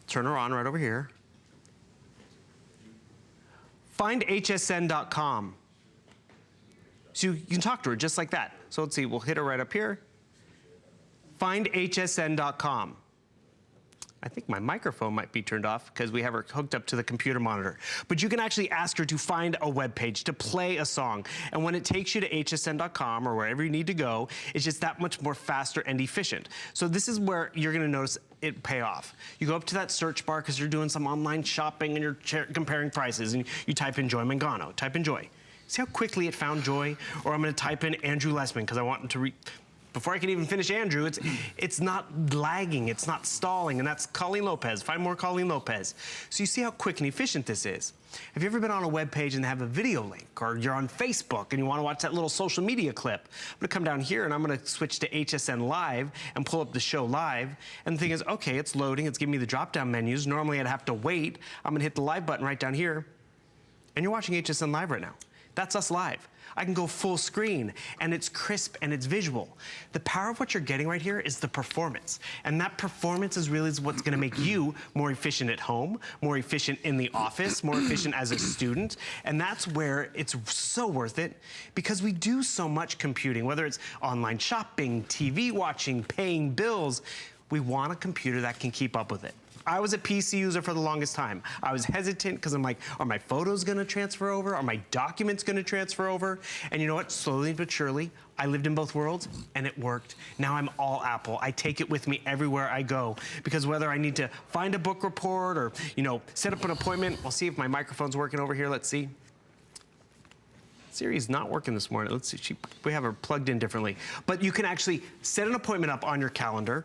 Turn her on right over here. Find hsn.com. So you can talk to her just like that. So let's see, we'll hit her right up here. Find hsn.com. I think my microphone might be turned off because we have her hooked up to the computer monitor. But you can actually ask her to find a web page, to play a song. And when it takes you to hsn.com or wherever you need to go, it's just that much more faster and efficient. So this is where you're gonna notice it pay off. You go up to that search bar because you're doing some online shopping and you're comparing prices, and you type in Joy Mangano, type in Joy. See how quickly it found Joy? Or I'm gonna type in Andrew Lessman because I want him to before I can even finish Andrew, it's not lagging, it's not stalling, and that's Colleen Lopez. Find more Colleen Lopez. So you see how quick and efficient this is. Have you ever been on a web page and they have a video link, or you're on Facebook and you want to watch that little social media clip? I'm gonna come down here and I'm gonna switch to HSN Live and pull up the show live. And the thing is, okay, it's loading, it's giving me the drop-down menus. Normally I'd have to wait. I'm gonna hit the live button right down here, and you're watching HSN Live right now. That's us live. I can go full screen, and it's crisp and it's visual. The power of what you're getting right here is the performance. And that performance is really what's gonna make you more efficient at home, more efficient in the office, more efficient as a student. And that's where it's so worth it, because we do so much computing, whether it's online shopping, TV watching, paying bills. We want a computer that can keep up with it. I was a PC user for the longest time. I was hesitant because I'm like, are my photos gonna transfer over? Are my documents gonna transfer over? And you know what, slowly but surely, I lived in both worlds and it worked. Now I'm all Apple. I take it with me everywhere I go, because whether I need to find a book report or, you know, set up an appointment, I'll see if my microphone's working over here, let's see. Siri's not working this morning. Let's see, we have her plugged in differently. But you can actually set an appointment up on your calendar,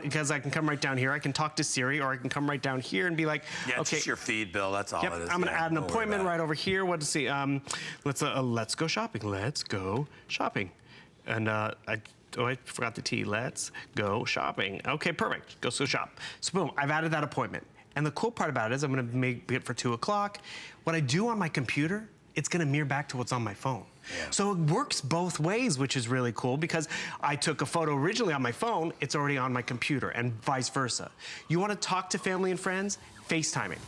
because I can come right down here. I can talk to Siri, or I can come right down here and be like, yeah, okay. It's your feed, Bill, that's all it is. I'm gonna add an appointment right over here. What to see? Let's go shopping. Let's go shopping. And I forgot the T. Let's go shopping. Okay, perfect. Go shop. So boom, I've added that appointment. And the cool part about it is I'm gonna make it for 2 o'clock. What I do on my computer, it's gonna mirror back to what's on my phone. Yeah. So it works both ways, which is really cool, because I took a photo originally on my phone, it's already on my computer, and vice versa. You wanna talk to family and friends? FaceTiming.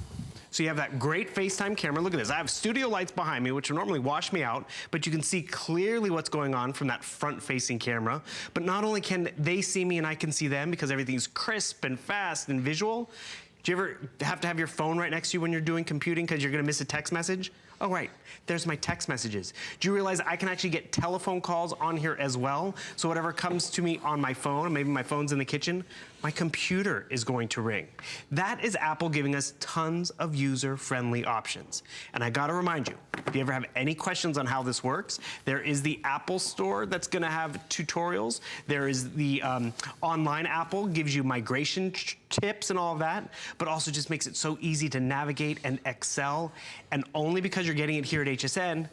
So you have that great FaceTime camera. Look at this. I have studio lights behind me, which will normally wash me out, but you can see clearly what's going on from that front-facing camera. But not only can they see me and I can see them, because everything's crisp and fast and visual. Do you ever have to have your phone right next to you when you're doing computing because you're gonna miss a text message? Oh, right, there's my text messages. Do you realize I can actually get telephone calls on here as well? So whatever comes to me on my phone, maybe my phone's in the kitchen, my computer is going to ring. That is Apple giving us tons of user-friendly options. And I gotta remind you, if you ever have any questions on how this works, there is the Apple Store that's gonna have tutorials. There is the online Apple, gives you migration tips and all of that, but also just makes it so easy to navigate and excel. And only because you're getting it here at HSN,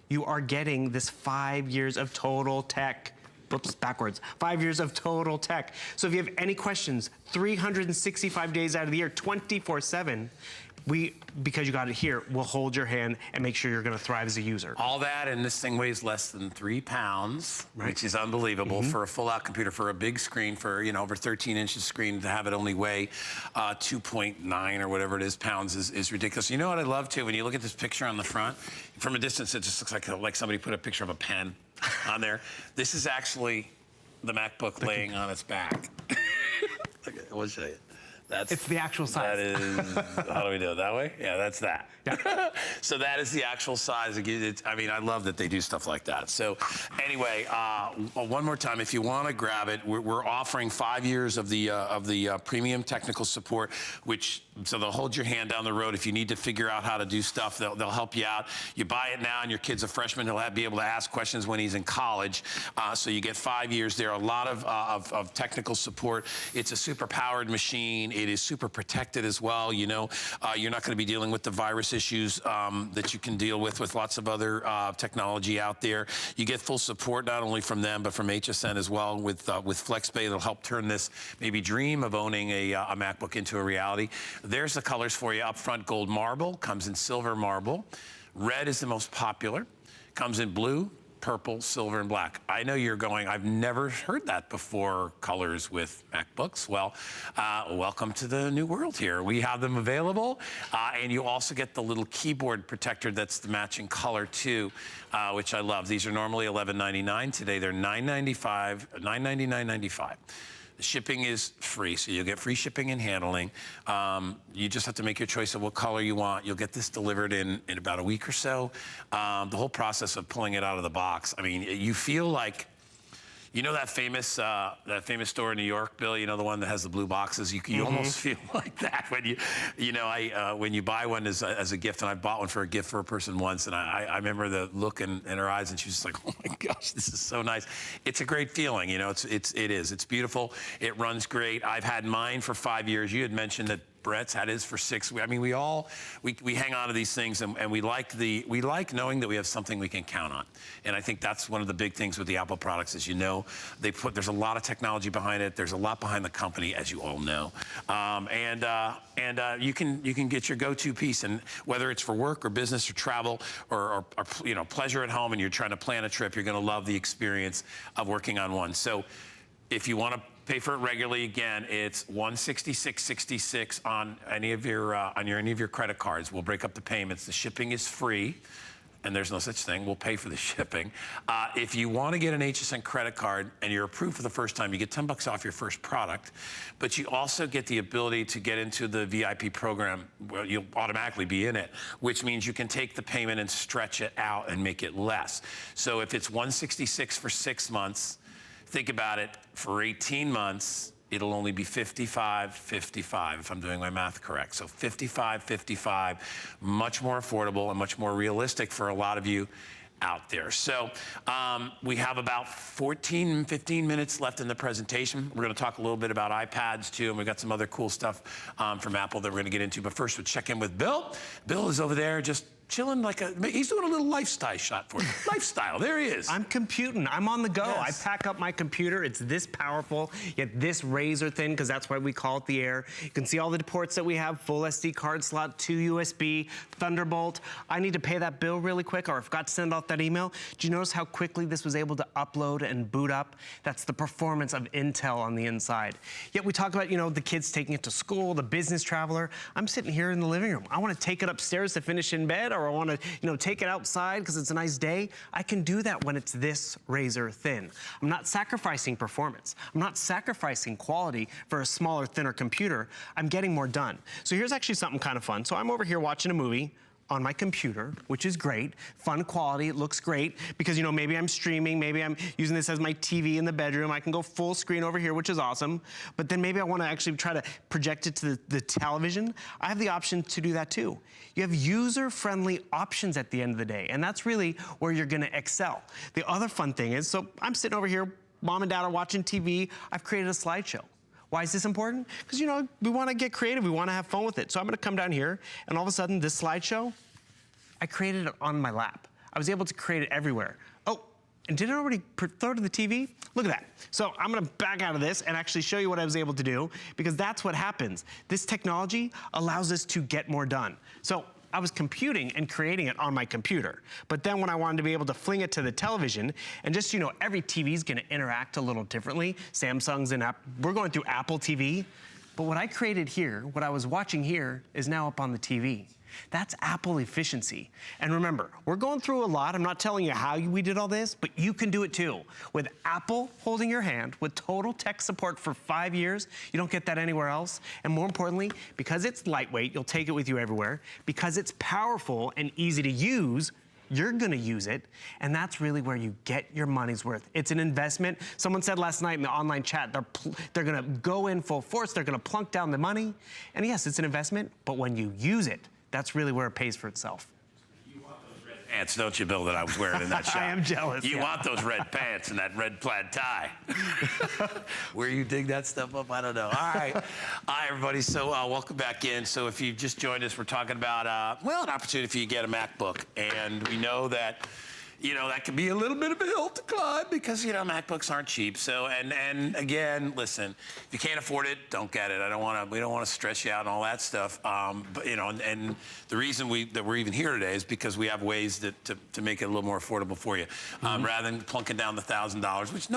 you are getting this 5 years of total tech. Whoops, backwards. 5 years of total tech. So if you have any questions, 365 days out of the year, 24/7, because you got it here, we'll hold your hand and make sure you're gonna thrive as a user. All that, and this thing weighs less than 3 pounds, which is unbelievable for a full-out computer, for a big screen, for, you know, over 13-inch screen, to have it only weigh 2.9 or whatever it is pounds is ridiculous. You know what I love too? When you look at this picture on the front, from a distance, it just looks like somebody put a picture of a pen on there. This is actually the MacBook laying on its back. Okay, I will show you. It's the actual size. That is, how do we do it, that way? Yeah, that's that. Yeah. So that is the actual size. I mean, I love that they do stuff like that. So anyway, one more time, if you want to grab it, we're offering 5 years of the premium technical support, so they'll hold your hand down the road. If you need to figure out how to do stuff, they'll help you out. You buy it now and your kid's a freshman, he'll be able to ask questions when he's in college. So you get 5 years there. A lot of technical support. It's a super powered machine. It is super protected as well. You know, you're not going to be dealing with the virus issues that you can deal with lots of other technology out there. You get full support not only from them, but from HSN as well with FlexPay. It'll help turn this maybe dream of owning a MacBook into a reality. There's the colors for you. Up front, gold marble, comes in silver marble. Red is the most popular. Comes in blue, purple, silver, and black. I know you're going, I've never heard that before, colors with MacBooks. Well, welcome to the new world here. We have them available, and you also get the little keyboard protector that's the matching color too, which I love. These are normally $11.99. Today they're $9.95, $999.95. The shipping is free, so you'll get free shipping and handling. You just have to make your choice of what color you want. You'll get this delivered in about a week or so. The whole process of pulling it out of the box, I mean, you feel like, you know that famous store in New York, Bill? You know, the one that has the blue boxes? You almost feel like that when when you buy one as a gift, and I bought one for a gift for a person once, and I remember the look in her eyes, and she was just like, oh my gosh, this is so nice. It's a great feeling, you know, it is. It's beautiful. It runs great. I've had mine for 5 years. You had mentioned that Brett's had his for 6. I mean, we hang on to these things, and we like knowing that we have something we can count on. And I think that's one of the big things with the Apple products, is, you know, there's a lot of technology behind it. There's a lot behind the company, as you all know. You can get your go-to piece, and whether it's for work or business or travel or you know, pleasure at home, and you're trying to plan a trip, you're going to love the experience of working on one. So if you want to pay for it regularly, again, it's $166.66 on any of your credit cards. We'll break up the payments. The shipping is free, and there's no such thing. We'll pay for the shipping. If you want to get an HSN credit card and you're approved for the first time, you get $10 off your first product, but you also get the ability to get into the VIP program where you'll automatically be in it, which means you can take the payment and stretch it out and make it less. So if it's $166 for 6 months, think about it, for 18 months, it'll only be $55.55, if I'm doing my math correct. So $55.55, much more affordable and much more realistic for a lot of you out there. So we have about 15 minutes left in the presentation. We're going to talk a little bit about iPads too, and we've got some other cool stuff from Apple that we're going to get into. But first, we'll check in with Bill. Bill is over there just chilling he's doing a little lifestyle shot for you. Lifestyle, there he is. I'm computing, I'm on the go. Yes. I pack up my computer, it's this powerful, yet this razor thin, because that's why we call it the Air. You can see all the ports that we have, full SD card slot, 2 USB, Thunderbolt. I need to pay that bill really quick, or I forgot to send out that email. Do you notice how quickly this was able to upload and boot up? That's the performance of Intel on the inside. Yet we talk about, you know, the kids taking it to school, the business traveler. I'm sitting here in the living room. I want to take it upstairs to finish in bed, or I want to, you know, take it outside because it's a nice day. I can do that when it's this razor thin. I'm not sacrificing performance. I'm not sacrificing quality for a smaller, thinner computer. I'm getting more done. So here's actually something kind of fun. So I'm over here watching a movie on my computer, which is great. Fun quality, it looks great, because, you know, maybe I'm streaming, maybe I'm using this as my TV in the bedroom. I can go full screen over here, which is awesome. But then maybe I want to actually try to project it to the television. I have the option to do that too. You have user-friendly options at the end of the day, and that's really where you're going to excel. The other fun thing is, so I'm sitting over here, mom and dad are watching TV, I've created a slideshow. Why is this important? Because, you know, we want to get creative. We want to have fun with it. So I'm going to come down here, and all of a sudden, this slideshow, I created it on my lap. I was able to create it everywhere. Oh, and did it already throw to the TV? Look at that. So I'm going to back out of this and actually show you what I was able to do, because that's what happens. This technology allows us to get more done. So I was computing and creating it on my computer. But then when I wanted to be able to fling it to the television, and just, you know, every TV is going to interact a little differently. Samsung's and Apple, we're going through Apple TV. But what I created here, what I was watching here, is now up on the TV. That's Apple efficiency. And remember, we're going through a lot. I'm not telling you how we did all this, but you can do it too. With Apple holding your hand, with total tech support for 5 years, you don't get that anywhere else. And more importantly, because it's lightweight, you'll take it with you everywhere. Because it's powerful and easy to use, you're gonna use it, and that's really where you get your money's worth. It's an investment. Someone said last night in the online chat, they're gonna go in full force, they're gonna plunk down the money. And yes, it's an investment, but when you use it, that's really where it pays for itself. You want those red pants, don't you, Bill, that I was wearing in that shot? I am jealous. You want those red pants and that red plaid tie. Where you dig that stuff up, I don't know. All right. Hi, everybody. So welcome back in. So if you've just joined us, we're talking about, well, an opportunity for you to get a MacBook. And we know that, you know, that can be a little bit of a hill to climb because, you know, MacBooks aren't cheap. So, and again, listen, if you can't afford it, don't get it. We don't want to stress you out and all that stuff. But, you know, and the reason that we're even here today is because we have ways to make it a little more affordable for you. Rather than plunking down the $1,000, which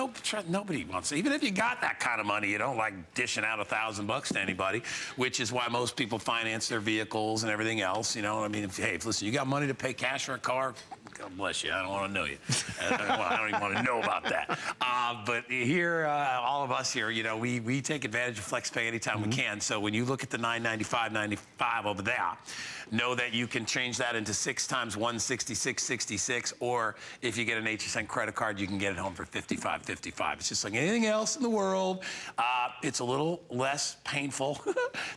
nobody wants. Even if you got that kind of money, you don't like dishing out $1,000 to anybody, which is why most people finance their vehicles and everything else. You know, I mean, listen, you got money to pay cash for a car, God bless you. I don't want to know you. I don't even want to know about that. But here, all of us here, you know, we take advantage of FlexPay anytime we can. So when you look at the $995.95 over there, know that you can change that into 6 times $166.66, or if you get an HSN credit card, you can get it home for $55.55. It's just like anything else in the world. It's a little less painful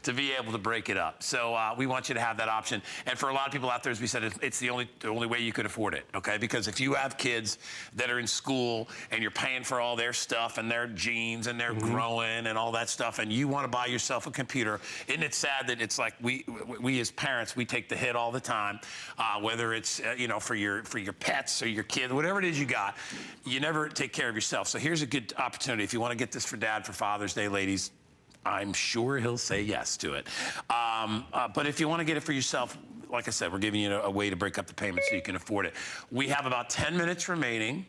to be able to break it up. So we want you to have that option. And for a lot of people out there, as we said, it's the only way you could afford it, okay? Because if you have kids that are in school and you're paying for all their stuff and their jeans and they're growing and all that stuff, and you want to buy yourself a computer, isn't it sad that it's like we as parents, we take the hit all the time, whether it's you know, for your pets or your kid, whatever it is you got, you never take care of yourself. So here's a good opportunity. If you want to get this for Dad for Father's Day, ladies, I'm sure he'll say yes to it. But if you want to get it for yourself, like I said, we're giving you a way to break up the payment so you can afford it. We have about 10 minutes remaining.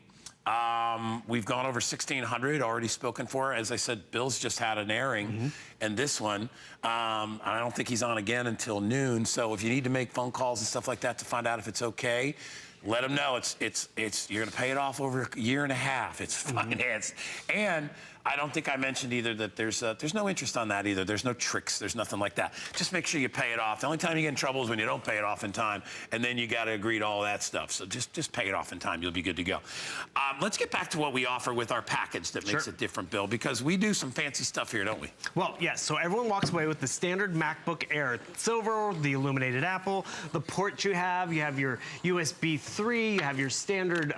We've gone over 1,600 already spoken for. As I said, Bill's just had an airing, and this one, I don't think he's on again until noon. So if you need to make phone calls and stuff like that to find out if it's okay, let them know you're going to pay it off over a year and a half. It's financed. And I don't think I mentioned either that there's no interest on that either. There's no tricks. There's nothing like that. Just make sure you pay it off. The only time you get in trouble is when you don't pay it off in time, and then you got to agree to all that stuff. So just pay it off in time. You'll be good to go. Let's get back to what we offer with our package that makes it different, Bill, because we do some fancy stuff here, don't we? Well, yes. So everyone walks away with the standard MacBook Air silver, the illuminated Apple, the port you have your USB 3, you have your standard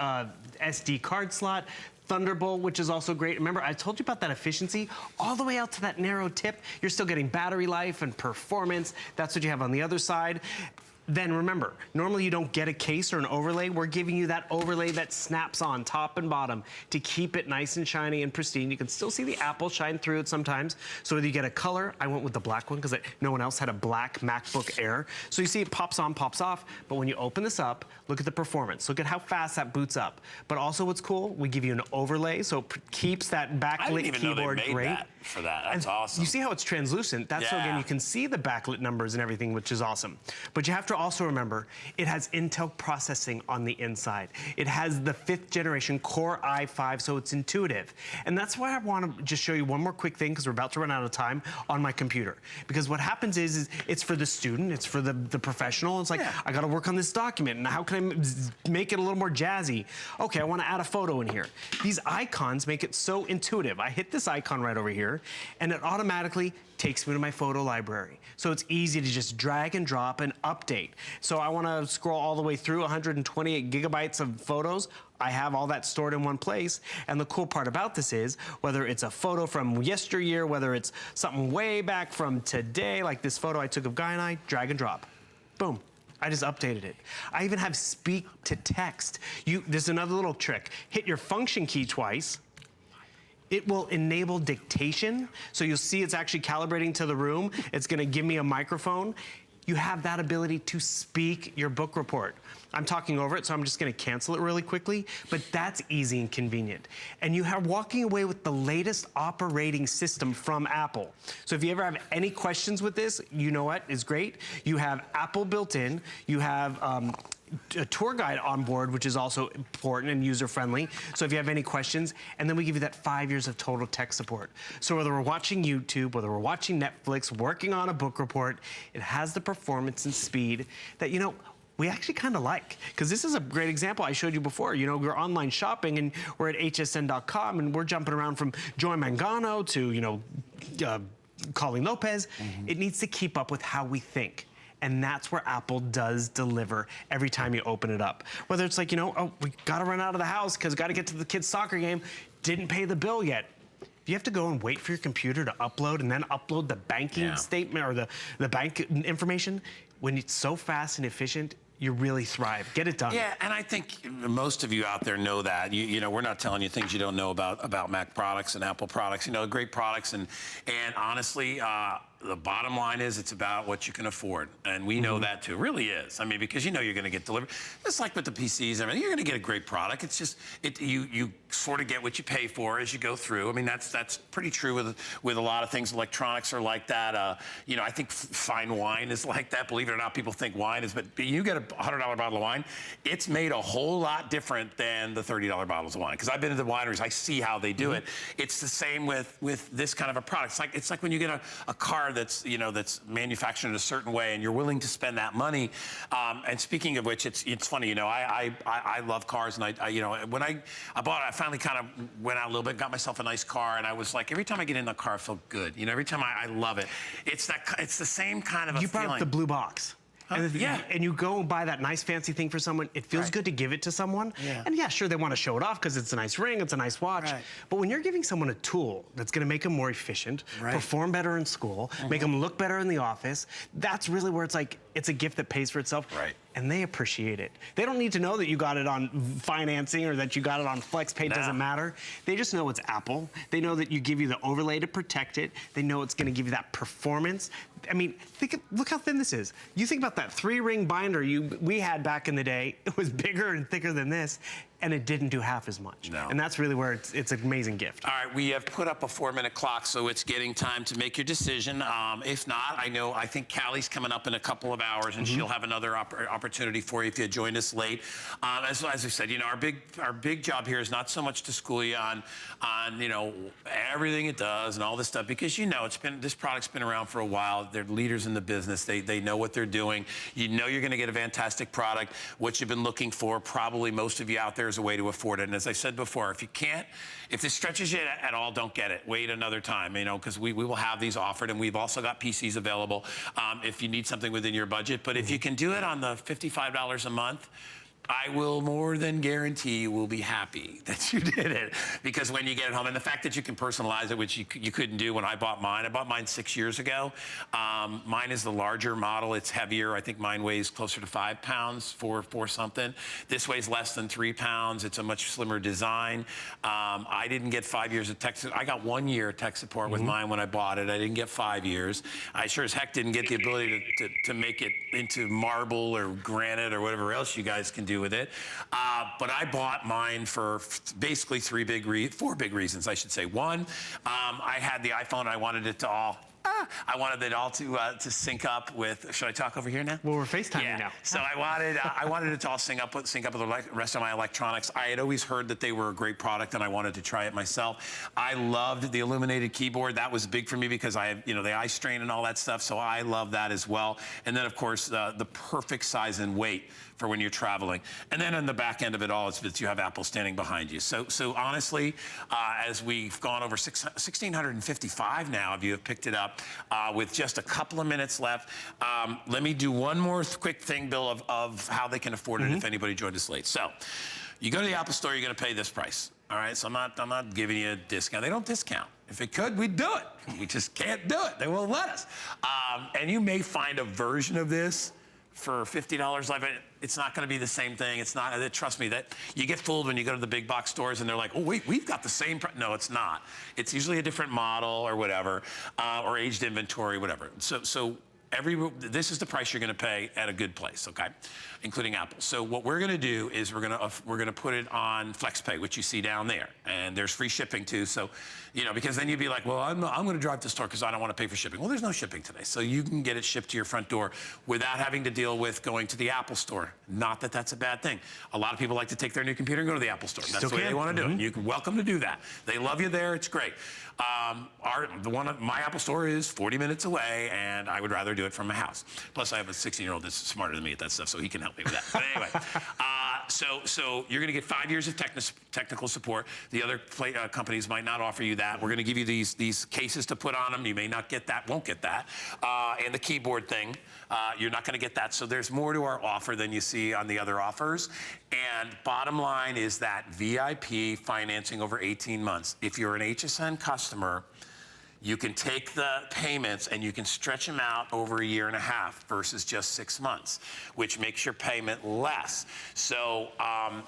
SD card slot, Thunderbolt, which is also great. Remember, I told you about that efficiency all the way out to that narrow tip. You're still getting battery life and performance. That's what you have on the other side. Then remember, normally you don't get a case or an overlay. We're giving you that overlay that snaps on top and bottom to keep it nice and shiny and pristine. You can still see the Apple shine through it sometimes. So whether you get a color, I went with the black one because no one else had a black MacBook Air. So you see it pops on, pops off. But when you open this up, look at the performance. Look at how fast that boots up. But also what's cool, we give you an overlay so it keeps that backlit keyboard great. For that. That's awesome. You see how it's translucent? That's so again, you can see the backlit numbers and everything, which is awesome. But you have to also remember, it has Intel processing on the inside. It has the 5th generation Core i5, so it's intuitive. And that's why I want to just show you one more quick thing, because we're about to run out of time, on my computer. Because what happens is it's for the student, it's for the professional. It's like, I got to work on this document, and how can I make it a little more jazzy? Okay, I want to add a photo in here. These icons make it so intuitive. I hit this icon right over here, and it automatically takes me to my photo library. So it's easy to just drag and drop and update. So I want to scroll all the way through 128 gigabytes of photos. I have all that stored in one place. And the cool part about this is, whether it's a photo from yesteryear, whether it's something way back from today, like this photo I took of Guy and I, drag and drop. Boom. I just updated it. I even have speak to text. There's another little trick. Hit your function key twice. It will enable dictation. So you'll see it's actually calibrating to the room. It's gonna give me a microphone. You have that ability to speak your book report. I'm talking over it, so I'm just gonna cancel it really quickly, but that's easy and convenient. And you are walking away with the latest operating system from Apple. So if you ever have any questions with this, you know what is great? You have Apple built in, you have a tour guide on board, which is also important and user-friendly. So if you have any questions, and then we give you that 5 years of total tech support. So whether we're watching YouTube, whether we're watching Netflix, working on a book report, it has the performance and speed that, you know, we actually kind of like. Because this is a great example I showed you before. You know, we're online shopping and we're at hsn.com and we're jumping around from Joy Mangano to, you know, Colleen Lopez. It needs to keep up with how we think. And that's where Apple does deliver every time you open it up. Whether it's like, you know, oh, we gotta run out of the house because gotta get to the kid's soccer game, didn't pay the bill yet. If you have to go and wait for your computer to upload and then upload the banking statement or the bank information, when it's so fast and efficient, you really thrive. Get it done. Yeah, and I think most of you out there know that. You know, we're not telling you things you don't know about Mac products and Apple products. You know, great products, and honestly, The bottom line is it's about what you can afford. And we know that too. It really is. I mean, because you know you're going to get delivered. It's like with the PCs. I mean, you're going to get a great product. It's just, you sort of get what you pay for as you go through. I mean, that's pretty true with a lot of things. Electronics are like that. You know, I think fine wine is like that. Believe it or not, people think wine is, but you get a $100 bottle of wine, it's made a whole lot different than the $30 bottles of wine. Because I've been to the wineries, I see how they do it. It's the same with this kind of a product. It's like when you get a car that's, you know, that's manufactured in a certain way and you're willing to spend that money. And speaking of which, it's funny, you know, I love cars, and I you know, when I bought it, I finally kind of went out a little bit, got myself a nice car, and I was like, every time I get in the car, I feel good. You know, every time I love it. It's the same kind of a feeling. You brought up the blue box. And you go and buy that nice fancy thing for someone, it feels good to give it to someone. And yeah, sure, they want to show it off because it's a nice ring, it's a nice watch. But when you're giving someone a tool that's going to make them more efficient, perform better in school, make them look better in the office, that's really where it's like, it's a gift that pays for itself. And they appreciate it. They don't need to know that you got it on financing or that you got it on FlexPay. It doesn't matter. They just know it's Apple. They know that you give you the overlay to protect it. They know it's going to give you that performance. I mean, look how thin this is. You think about that 3-ring binder we had back in the day. It was bigger and thicker than this, and it didn't do half as much. And that's really where it's an amazing gift. All right, we have put up a 4-minute clock, so it's getting time to make your decision. If not, I think Callie's coming up in a couple of hours, and she'll have another opportunity for you if you joined us late. As I said, you know, our big job here is not so much to school you on you know, everything it does and all this stuff, because you know this product's been around for a while. They're leaders in the business. They know what they're doing. You know you're going to get a fantastic product. What you've been looking for, probably most of you out there, is a way to afford it. And as I said before, if this stretches you at all, don't get it. Wait another time, you know, because we will have these offered, and we've also got PCs available if you need something within your budget. But if you can do it on the $55 a month, I will more than guarantee you will be happy that you did it, because when you get it home, and the fact that you can personalize it, which you couldn't do when I bought mine 6 years ago. Mine is the larger model. It's heavier. I think mine weighs closer to 5 pounds for something. This weighs less than 3 pounds. It's a much slimmer design. I didn't get 5 years of tech. I got 1 year tech support with mine when I bought it. I didn't get 5 years. I sure as heck didn't get the ability to make it into marble or granite or whatever else you guys can do with it. But I bought mine for basically four big reasons, I should say. One, I had the iPhone. I wanted it to all to sync up with. Should I talk over here now? Well, we're FaceTiming now. So I wanted it to all sync up with the rest of my electronics. I had always heard that they were a great product, and I wanted to try it myself. I loved the illuminated keyboard. That was big for me because I have, you know, the eye strain and all that stuff. So I love that as well. And then of course the perfect size and weight for when you're traveling. And then on the back end of it all, it's that you have Apple standing behind you. So honestly, as we've gone over 1,655 now of you have picked it up, with just a couple of minutes left, let me do one more quick thing, Bill, of how they can afford it if anybody joined us late. So you go to the Apple Store, you're gonna pay this price. All right, so I'm not giving you a discount. They don't discount. If it could, we'd do it. We just can't do it. They won't let us. And you may find a version of this for $50 live. It's not going to be the same thing. It's not. Trust me, that you get fooled when you go to the big box stores and they're like, oh wait, we've got the same price. No, it's not. It's usually a different model or whatever, or aged inventory, whatever. So this is the price you're going to pay at a good place, okay, including Apple. So what we're going to do is we're going to put it on FlexPay, which you see down there, and there's free shipping too. So, you know, because then you'd be like, well, I'm going to drive to the store because I don't want to pay for shipping. Well, there's no shipping today, so you can get it shipped to your front door without having to deal with going to the Apple Store. Not that that's a bad thing. A lot of people like to take their new computer and go to the Apple Store. That's the way they want to do it. You're welcome to do that. They love you there. It's great. My Apple Store is 40 minutes away, and I would rather do it from my house. Plus, I have a 16-year-old that's smarter than me at that stuff, so he can help me with that. But anyway, so you're going to get 5 years of technical support. The other companies might not offer you that. We're going to give you these cases to put on them. You may not get that, won't get that. And the keyboard thing, you're not going to get that. So there's more to our offer than you see on the other offers. And bottom line is that VIP financing over 18 months. If you're an HSN customer, you can take the payments and you can stretch them out over a year and a half versus just 6 months, which makes your payment less. So,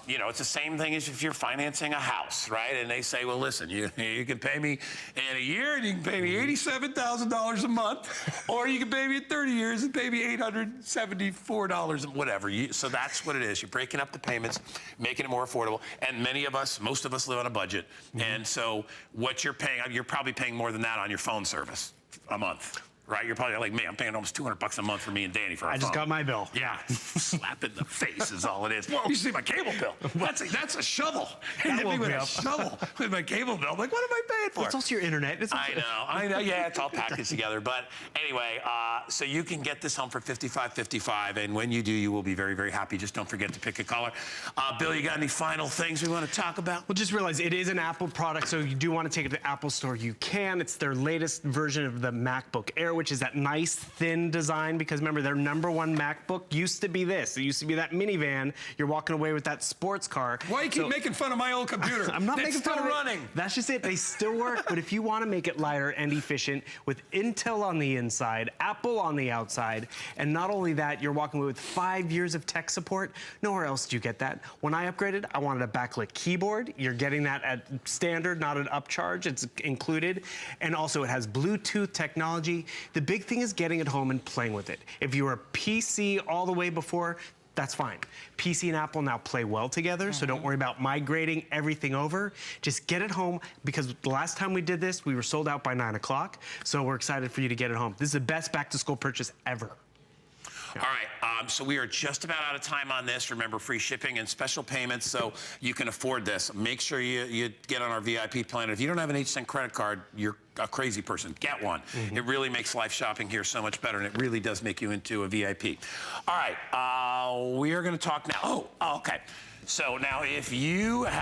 you know, it's the same thing as if you're financing a house, right? And they say, well, listen, you can pay me in a year and you can pay me $87,000 a month, or you can pay me in 30 years and pay me $874, whatever. So that's what it is. You're breaking up the payments, making it more affordable. And most of us live on a budget. And so what you're paying, you're probably paying more than that on your phone service a month, right? You're probably like me. I'm paying almost $200 a month for me and Danny for our phone. I just got my bill. Yeah, slap in the face is all it is. You see my cable bill? That's a shovel. Hit me with a shovel with my cable bill. I'm like, what am I paying for? It's also your internet. I know. Yeah, it's all packaged together. But anyway, so you can get this home for $55.55, and when you do, you will be very, very happy. Just don't forget to pick a color. Bill, you got any final things we want to talk about? Well, just realize it is an Apple product, so you do want to take it to the Apple Store. You can. It's their latest version of the MacBook Air, which is that nice, thin design, because remember, their #1 MacBook used to be this. It used to be that minivan. You're walking away with that sports car. Why you keep making fun of my old computer? I'm not making fun of it. Running. That's just it. They still work, but if you want to make it lighter and efficient with Intel on the inside, Apple on the outside, and not only that, you're walking away with 5 years of tech support. Nowhere else do you get that. When I upgraded, I wanted a backlit keyboard. You're getting that at standard, not an upcharge. It's included. And also, it has Bluetooth technology. The big thing is getting it home and playing with it. If you were PC all the way before, that's fine. PC and Apple now play well together, so don't worry about migrating everything over. Just get it home, because the last time we did this, we were sold out by 9 o'clock, so we're excited for you to get it home. This is the best back-to-school purchase ever. All right, so we are just about out of time on this. Remember, free shipping and special payments, so you can afford this. Make sure you get on our VIP plan. If you don't have an HSN credit card, you're a crazy person. Get one. It really makes life shopping here so much better, and it really does make you into a VIP. All right, we are going to talk now. Oh, okay. So now if you have